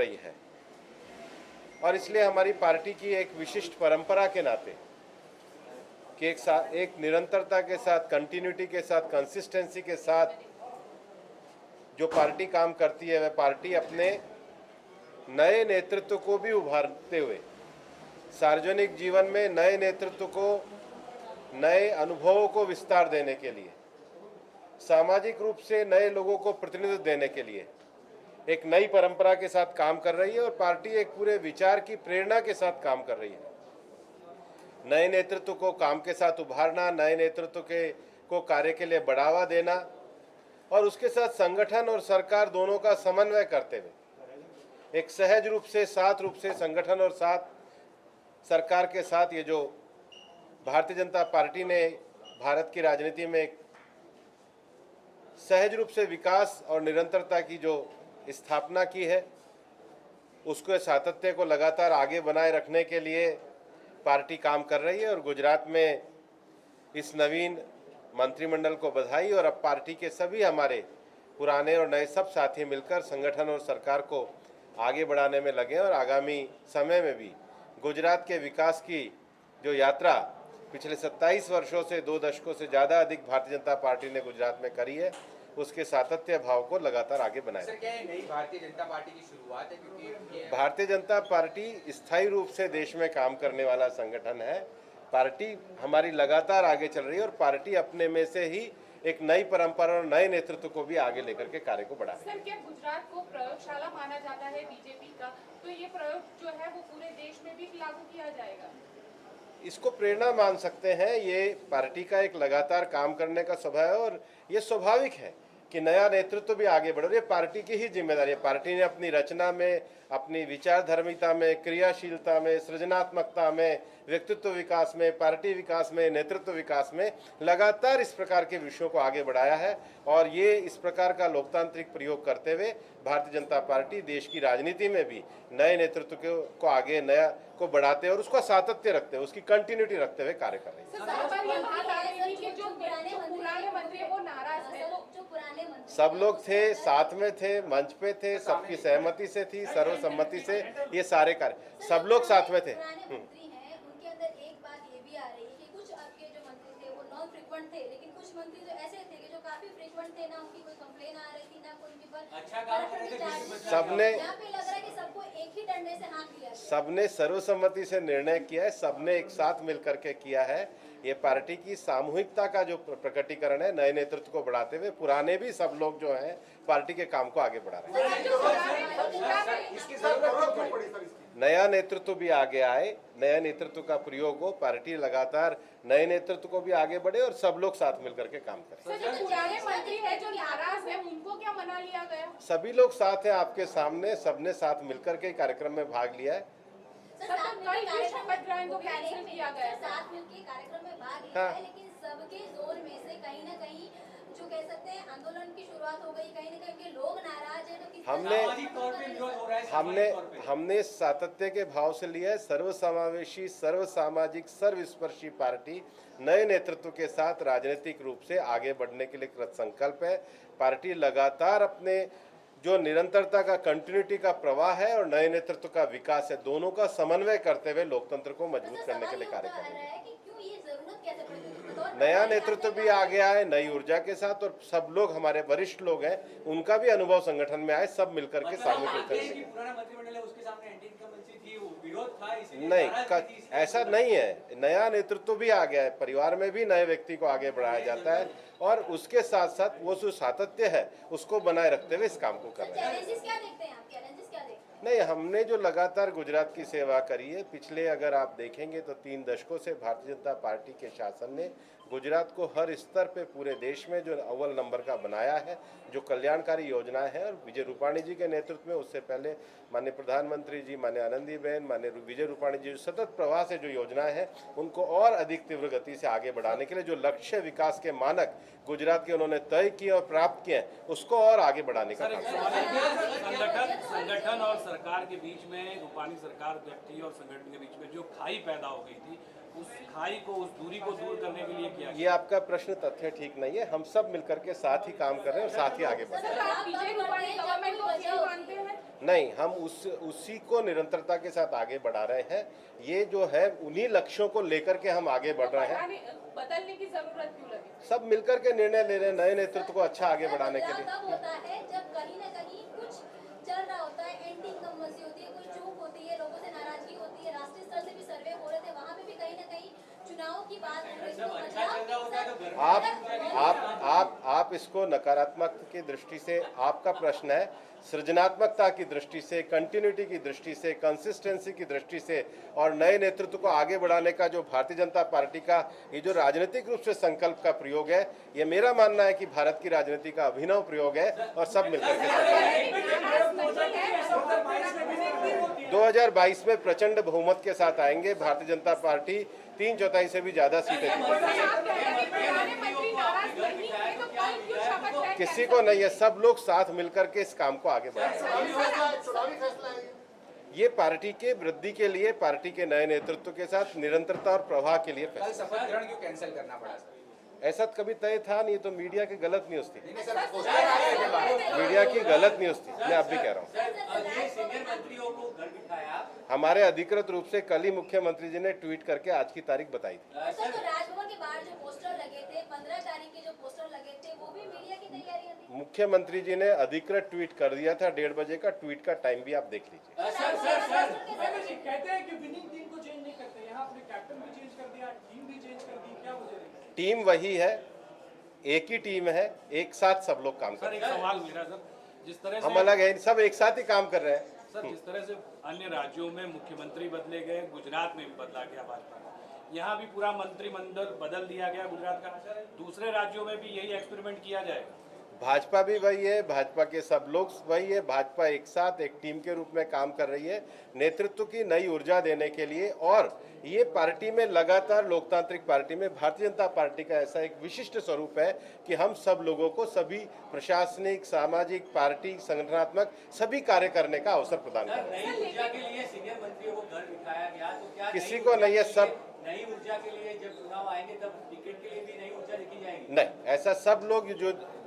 रही है। और इसलिए हमारी पार्टी की एक विशिष्ट परंपरा के नाते कि एक निरंतरता के साथ, कंटिन्यूटी के साथ, कंसिस्टेंसी के साथ जो पार्टी काम करती है, वह पार्टी अपने नए नेतृत्व को भी उभारते हुए सार्वजनिक जीवन में नए नेतृत्व को, नए अनुभवों को विस्तार देने के लिए, सामाजिक रूप से नए लोगों को प्रतिनिधित्व देने के लिए एक नई परंपरा के साथ काम कर रही है। और पार्टी एक पूरे विचार की प्रेरणा के साथ काम कर रही है। नए नेतृत्व को काम के साथ उभारना, नए नेतृत्व को कार्य के लिए बढ़ावा देना और उसके साथ संगठन और सरकार दोनों का समन्वय करते हुए एक सहज रूप से, साथ रूप से संगठन और साथ सरकार के साथ ये जो भारतीय जनता पार्टी ने भारत की राजनीति में एक सहज रूप से विकास और निरंतरता की जो स्थापना की है, उसको सातत्य को लगातार आगे बनाए रखने के लिए पार्टी काम कर रही है। और गुजरात में इस नवीन मंत्रिमंडल को बधाई। और अब पार्टी के सभी हमारे पुराने और नए सब साथी मिलकर संगठन और सरकार को आगे बढ़ाने में लगे और आगामी समय में भी गुजरात के विकास की जो यात्रा पिछले 27 वर्षों से, 2 दशकों से ज़्यादा अधिक भारतीय जनता पार्टी ने गुजरात में करी है, उसके सातत्य भाव को लगातार आगे बनाए। सर, क्या नई भारतीय जनता पार्टी की शुरुआत है? क्योंकि भारतीय जनता पार्टी स्थायी रूप से देश में काम करने वाला संगठन है। पार्टी हमारी लगातार आगे चल रही है और पार्टी अपने में से ही एक नई परंपरा और नए नेतृत्व को भी आगे लेकर के कार्य को बढ़ा रही है। सर, क्या गुजरात को प्रयोगशाला माना जाता है बीजेपी का, तो ये प्रयोग जो है वो पूरे देश में भी लागू किया जाएगा? इसको प्रेरणा मान सकते हैं। ये पार्टी का एक लगातार काम करने का स्वभाव है और ये स्वाभाविक है कि नया नेतृत्व भी आगे बढ़े। ये पार्टी की ही जिम्मेदारी है। पार्टी ने अपनी रचना में, अपनी विचारधर्मिता में, क्रियाशीलता में, सृजनात्मकता में, व्यक्तित्व विकास में, पार्टी विकास में, नेतृत्व विकास में लगातार इस प्रकार के विषयों को आगे बढ़ाया है। और ये इस प्रकार का लोकतांत्रिक प्रयोग करते हुए भारतीय जनता पार्टी देश की राजनीति में भी नए नेतृत्व को आगे नया को बढ़ाते और उसका सातत्य रखते हुए, उसकी कंटिन्यूटी रखते हुए कार्य कर रही है। सब लोग थे, साथ में थे, मंच पे थे, सबकी सहमति से थी, सर्वसम्मति से ये सारे कार्य, सब लोग साथ में थे। उनके अंदर एक बात ये भी आ रही है कि कुछ आपके जो मंत्री थे वो नॉन फ्रीक्वेंट थे, लेकिन कुछ मंत्री जो ऐसे थे कि जो काफी फ्रीक्वेंट थे, ना उनकी कोई कंप्लेन आ रही थी, ना कोई उनके पर अच्छा काम कर रहे थे। सबने, यहाँ पे लग रहा है कि सबको एक ही डंडे से हाथ लिया, सबने सर्वसम्मति से निर्णय किया है, सबने एक साथ मिलकर के किया है। ये पार्टी की सामूहिकता का जो प्रकटीकरण है, नए नेतृत्व को बढ़ाते हुए पुराने भी सब लोग जो हैं पार्टी के काम को आगे बढ़ा रहे हैं। नया नेतृत्व भी आगे आए, नया नेतृत्व का प्रयोग हो, पार्टी लगातार नए नेतृत्व को भी आगे बढ़े और सब लोग साथ मिलकर के काम करें। मंत्री है जो नाराज है, उनको क्या मना लिया गया? सभी लोग साथ हैं आपके सामने, सबने साथ मिलकर के कार्यक्रम में भाग लिया है। साथ मिलकर कार्यक्रम में भाग लिया है, लेकिन सबके जोर में से कहीं ना कहीं जो कह सकते हैं आंदोलन की शुरुआत हो गई, कहीं ना कहीं के लोग नाराज हैं। तो हमने सातत्य के भाव से लिया है। सर्वसमावेशी, सर्वसामाजिक, सर्वस्पर्शी पार्टी नए नेतृत्व के साथ राजनीतिक रूप से आगे बढ़ने के लिए कृत संकल्प है। पार्टी लगातार अपने जो निरंतरता का, कंटिन्यूटी का प्रवाह है और नए नेतृत्व का विकास है, दोनों का समन्वय करते हुए लोकतंत्र को मजबूत करने के लिए कार्य कर रही है। नया नेतृत्व भी आगे आए नई ऊर्जा के साथ और सब लोग, हमारे वरिष्ठ लोग हैं, उनका भी अनुभव संगठन में आए, सब मिलकर के सामने नहीं, ऐसा नहीं है। नया नेतृत्व भी आ गया है, परिवार में भी नए व्यक्ति को आगे बढ़ाया जाता है और उसके साथ साथ वो जो सातत्य है उसको बनाए रखते हुए इस काम को कर रहे हैं। नहीं, हमने जो लगातार गुजरात की सेवा करी है, पिछले अगर आप देखेंगे तो 3 दशकों से भारतीय जनता पार्टी के शासन ने गुजरात को हर स्तर पे पूरे देश में जो अव्वल नंबर का बनाया है, जो कल्याणकारी योजनाएं हैं। और विजय रूपाणी जी के नेतृत्व में, उससे पहले माननीय प्रधानमंत्री जी, माननीय आनंदीबेन, माननीय विजय रूपाणी जी, सतत प्रवाह से जो योजनाएं हैं उनको और अधिक तीव्र गति से आगे बढ़ाने के लिए जो लक्ष्य विकास के मानक गुजरात के उन्होंने तय किए और प्राप्त किए, उसको और आगे बढ़ाने का काम। संगठन और सरकार के बीच में, रूपाणी सरकार व्यक्ति और संगठन के बीच में जो खाई पैदा हो गई थी, उस खाई को, उस दूरी को दूर करने के लिए किया ये आपका प्रश्न तथ्य ठीक नहीं है। हम सब मिलकर के साथ ही काम कर रहे हैं और साथ ही आगे बढ़ रहे हैं। सर, आप विजय रूपाणी गवर्नमेंट को फेल मानते हैं? नहीं, हम उसी को निरंतरता के साथ आगे बढ़ा रहे हैं। ये जो है उन्हीं लक्ष्यों को लेकर के हम आगे बढ़ रहे हैं। बदलने की जरूरत क्यों लगी? सब मिलकर के निर्णय ले रहे हैं नए नेतृत्व को अच्छा आगे बढ़ाने के लिए। तब होता है जब कहीं ना कहीं कुछ चल रहा होता है, एंटी इनकम्बेंसी होती है, कोई चूक होती है, लोगों से नाराजगी होती है। राष्ट्रीय स्तर से भी सर्वे हो रहे थे, वहाँ पे भी कहीं ना कहीं चुनाव की बात हो रही थी। आप इसको नकारात्मक की दृष्टि से, आपका प्रश्न है सृजनात्मकता की दृष्टि से, कंटिन्यूटी की दृष्टि से, कंसिस्टेंसी की दृष्टि से और नए नेतृत्व को आगे बढ़ाने का जो भारतीय जनता पार्टी का ये जो राजनीतिक रूप से संकल्प का प्रयोग है, ये मेरा मानना है कि भारत की राजनीति का अभिनव प्रयोग है और सब मिलकर के 2022 में प्रचंड बहुमत के साथ आएंगे। भारतीय जनता पार्टी 3/4 से भी ज्यादा सीटें किसी को नहीं है, सब लोग साथ मिलकर के इस काम को आगे बढ़ाएंगे। ये पार्टी के वृद्धि के लिए, पार्टी के नए नेतृत्व के साथ निरंतरता और प्रवाह के लिए कल शपथ ग्रहण क्यों कैंसिल करना पड़ा सर? ऐसा कभी तय था नहीं, तो मीडिया की गलत न्यूज़ थी, मीडिया की गलत न्यूज़ थी। मैं अब भी कह रहा हूँ, हमारे अधिकृत रूप से कल ही मुख्यमंत्री जी ने ट्वीट करके आज की तारीख बताई थी। सर, तो राजभवन के बाहर जो पोस्टर लगे थे, 15 तारीख के जो पोस्टर लगे थे, वो भी मीडिया की तैयारियां थी। मुख्यमंत्री जी ने अधिकृत ट्वीट कर दिया था 1:30 बजे का। ट्वीट का टाइम भी आप देख लीजिए। कहते हैं कि विनिंग टीम को चेंज नहीं करते, यहाँ अपने कैप्टन भी चेंज कर दिया, टीम भी चेंज कर दी, क्या वजह रही? टीम वही है, एक ही टीम है, एक साथ सब लोग काम कर सर, रहे एक सवाल मेरा सर, जिस तरह हैं। से हम अलग है, सब एक साथ ही काम कर रहे हैं। सर, जिस तरह से अन्य राज्यों में मुख्यमंत्री बदले गए, गुजरात में भी बदला गया भाजपा का, यहाँ भी पूरा मंत्रिमंडल बदल दिया गया गुजरात का, दूसरे राज्यों में भी यही एक्सपेरिमेंट किया जाएगा? भाजपा भी वही है, भाजपा के सब लोग वही है। भाजपा एक साथ एक टीम के रूप में काम कर रही है, नेतृत्व की नई ऊर्जा देने के लिए। और ये पार्टी में लगातार, लोकतांत्रिक पार्टी में भारतीय जनता पार्टी का ऐसा एक विशिष्ट स्वरूप है कि हम सब लोगों को सभी प्रशासनिक, सामाजिक, पार्टी, संगठनात्मक सभी कार्य करने का अवसर प्रदान कर रहे हैं। नई ऊर्जा के लिए सीनियर मंत्रियों को घर बिठाया गया, तो क्या किसी को नहीं है, सब नई ऊर्जा के लिए जब चुनाव आएंगे तब टिकट के लिए भी नई ऊर्जा देखी जाएगी? नहीं, ऐसा सब लोग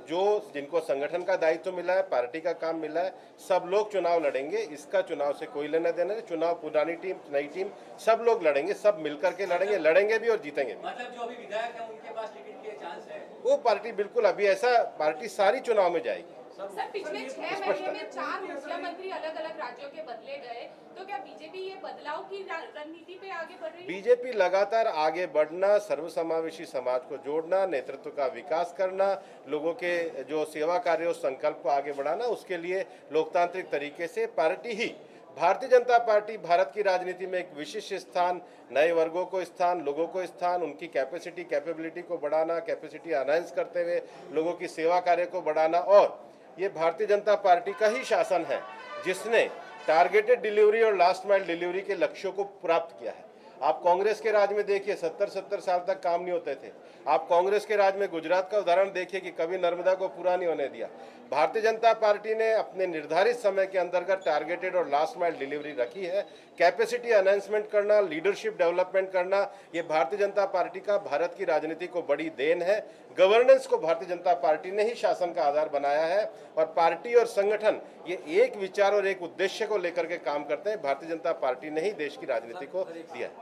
जो जिनको संगठन का दायित्व मिला है, पार्टी का काम मिला है, सब लोग चुनाव लड़ेंगे। इसका चुनाव से कोई लेना देना नहीं। चुनाव पुरानी टीम, नई टीम, सब लोग लड़ेंगे, सब मिलकर के लड़ेंगे भी और जीतेंगे भी। मतलब जो अभी विधायक हैं उनके पास टिकट के चांस है? वो पार्टी बिल्कुल, अभी ऐसा पार्टी सारी चुनाव में जाएगी। सर, पिछले 6 महीने में 4 मुख्यमंत्री अलग अलग राज्यों के बदले गए, तो क्या बीजेपी ये बदलाव की रणनीति पे आगे बढ़ रही है? बीजेपी लगातार आगे बढ़ना, सर्वसमावेशी समाज को जोड़ना, नेतृत्व का विकास करना, लोगों के जो सेवा कार्य उस संकल्प को आगे बढ़ाना, उसके लिए लोकतांत्रिक तरीके से पार्टी ही, भारतीय जनता पार्टी भारत की राजनीति में एक विशिष्ट स्थान, नए वर्गों को स्थान, लोगों को स्थान, उनकी कैपेसिटी, कैपेबिलिटी को बढ़ाना, कैपेसिटी एनहांस करते हुए लोगों की सेवा कार्य को बढ़ाना। और ये भारतीय जनता पार्टी का ही शासन है जिसने टारगेटेड डिलीवरी और लास्ट माइल डिलीवरी के लक्ष्यों को प्राप्त किया है। आप कांग्रेस के राज में देखिए, 70-70 साल तक काम नहीं होते थे। आप कांग्रेस के राज में गुजरात का उदाहरण देखिए कि कभी नर्मदा को पूरा नहीं होने दिया। भारतीय जनता पार्टी ने अपने निर्धारित समय के अंतर्गत टारगेटेड और लास्ट माइल डिलीवरी रखी है। कैपेसिटी एनहांसमेंट करना, लीडरशिप डेवलपमेंट करना, ये भारतीय जनता पार्टी का भारत की राजनीति को बड़ी देन है। गवर्नेंस को भारतीय जनता पार्टी ने ही शासन का आधार बनाया है और पार्टी और संगठन ये एक विचार और एक उद्देश्य को लेकर के काम करते हैं। भारतीय जनता पार्टी ने ही देश की राजनीति को दिया है।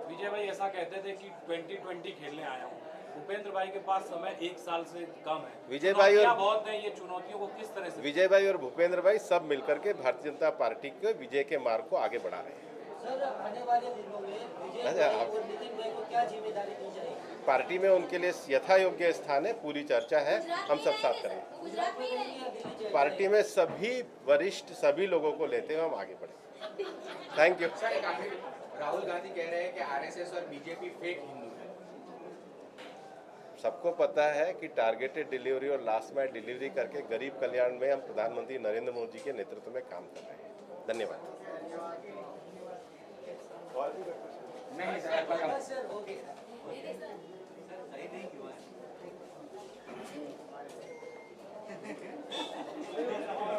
विजय भाई ऐसा कहते थे कि 2020 खेलने आया हूँ। भूपेंद्र भाई के पास समय 1 साल से कम है। विजय भाई और बहुत है, ये चुनौतियों को किस तरह से? विजय भाई और भूपेंद्र भाई सब मिलकर के भारतीय जनता पार्टी के विजय के मार्ग को आगे बढ़ा रहे हैं। सर, आने वाले दिनों में विजय भाई और नितिन भाई को क्या जिम्मेदारी दी जाएगी? पार्टी में उनके लिए यथा योग्य स्थान है, पूरी चर्चा है, हम सब साथ करेंगे। गुजरात में ही रहेंगे। पार्टी में सभी वरिष्ठ, सभी लोगों को लेते हुए हम आगे बढ़ेंगे। Thank you. सर, एक आखिरी, राहुल गांधी कह रहे हैं कि आरएसएस और बीजेपी फेक हिंदू है। सबको पता है कि टारगेटेड डिलीवरी और लास्ट माइल डिलीवरी करके गरीब कल्याण में हम प्रधानमंत्री नरेंद्र मोदी जी के नेतृत्व में काम कर रहे हैं। धन्यवाद। नहीं सर, सर, हो गया। Thank you.